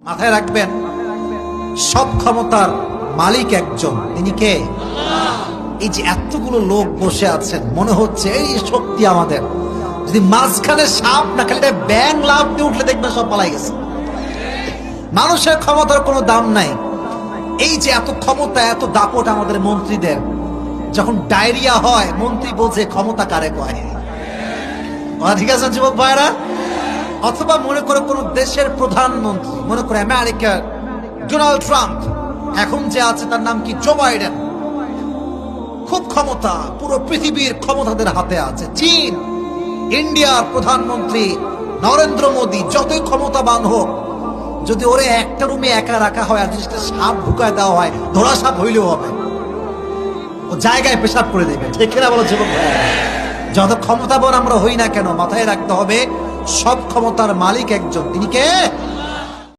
মাথায় রাখবেন, সব ক্ষমতার মালিক একজন, তিনি কে? এই যে এতগুলো লোক বসে আছেন, মনে হচ্ছে এই শক্তি আমাদের, যদি মাঝখানে সাপ না খালি ব্যাং লাভ দিয়ে উঠলে দেখবেন সব পালাই গেছে। মানুষের ক্ষমতার কোনো দাম নাই। এই যে এত ক্ষমতা, এত দাপট আমাদের মন্ত্রীদের, যখন ডায়রিয়া হয় মন্ত্রী বোঝে ক্ষমতা কারে কয়। ঠিক আছে যুবক ভাইরা? অথবা মনে করে কোন দেশের প্রধানমন্ত্রী, মনে করে আমেরিকার ডোনাল্ড ট্রাম্প, এখন যে আছে তার নাম কি, জো বাইডেন, খুব ক্ষমতা, পুরো পৃথিবীর ক্ষমতাদের হাতে আছে। চীন, ইন্ডিয়ার প্রধানমন্ত্রী নরেন্দ্র মোদী, যতই ক্ষমতাবান হোক, যদি ওরে একটা রুমে একা রাখা হয় আর জিনিসটা সাপ ঢুকায় দেওয়া হয়, ধরা সাপ হইলেও হবে, ও জায়গায় পেশাব করে দেবে। ঠিক কিনা বলো যুবক ভাই? যত ক্ষমতাবান আমরা হই না কেন, মাথায় রাখতে হবে সব ক্ষমতার মালিক একজন, তিনি কে?